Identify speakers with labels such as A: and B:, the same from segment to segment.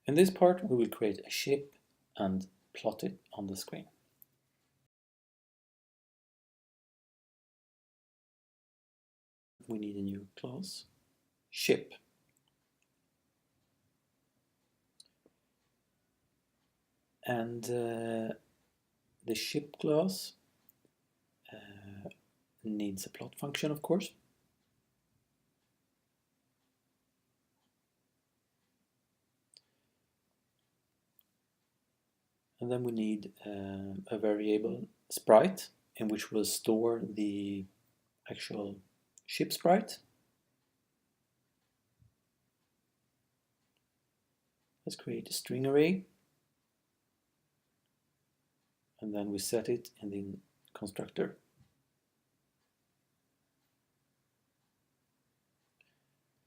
A: In this part, we will create a ship and plot it on the screen. We need a new class, ship. And the ship class needs a plot function, of course. And then we need a variable sprite in which we'll store the actual ship sprite. Let's create a string array. And then we set it in the constructor.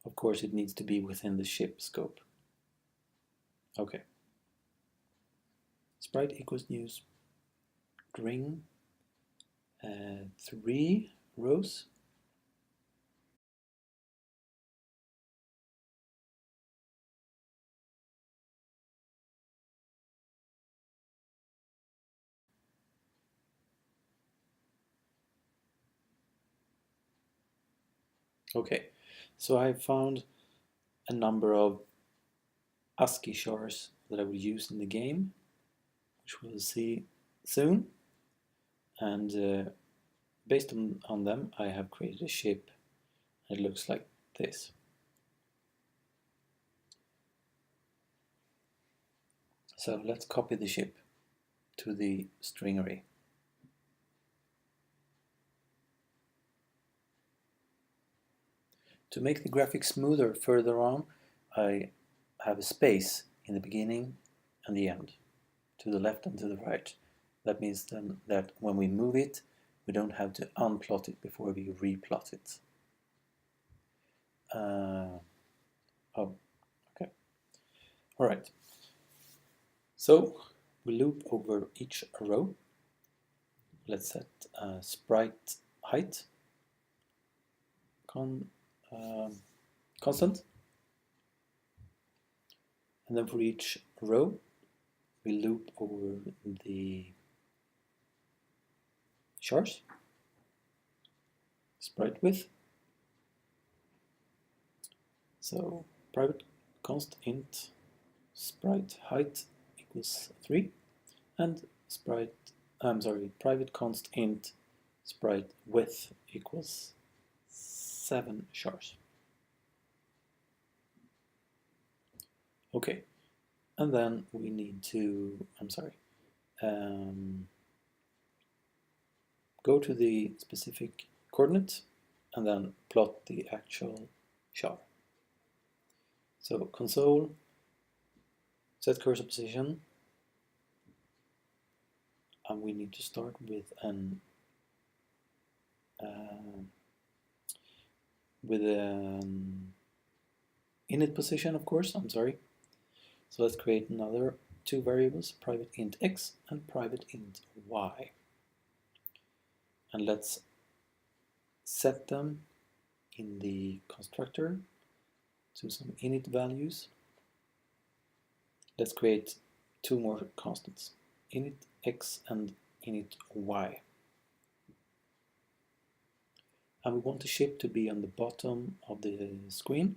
A: Of course, it needs to be within the ship scope. Okay. Sprite equals new string, 3 rows. Okay, so I found a number of ASCII shards that I will use in the game, which we'll see soon. And based on them, I have created a ship. It looks like this. So let's copy the ship to the string array. To make the graphics smoother further on, I have a space in the beginning and the end, to the left and to the right. That means then that when we move it, we don't have to unplot it before we replot it. Oh, okay. All right. So we loop over each row. Let's set sprite height constant. And then for each row, we loop over the shards, sprite width. So private const int sprite height equals 3, and private const int sprite width equals 7 shards. Okay, and then we need to, go to the specific coordinate and then plot the actual shard. So console, set cursor position, and we need to start with an init position, of course. So let's create another 2 variables, private int x and private int y. And let's set them in the constructor to some init values. Let's create 2 more constants, init x and init y. And we want the ship to be on the bottom of the screen.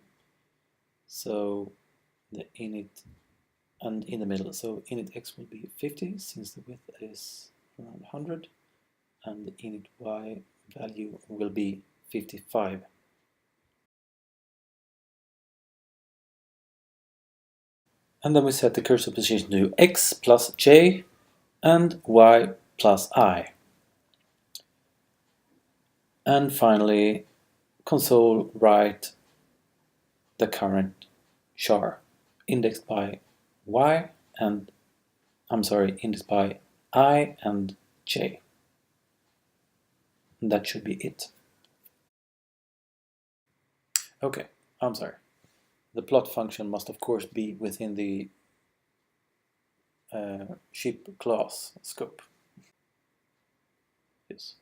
A: So the init, and in the middle. So init x will be 50 since the width is around 100, and the init y value will be 55. And then we set the cursor position to x plus j and y plus I. And finally, console write the current char indexed by y and indexed by I and j. And that should be it. Okay, the plot function must of course be within the ship class scope. Yes.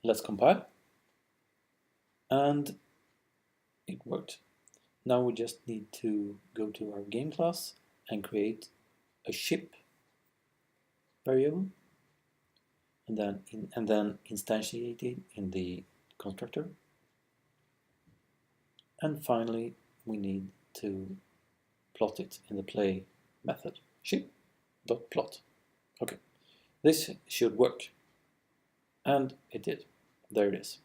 A: Let's compile. and it worked. Now we just need to go to our game class and create a ship variable, and then instantiate it in the constructor. And finally, we need to plot it in the play method, ship.plot. Okay, this should work. And it did. There it is.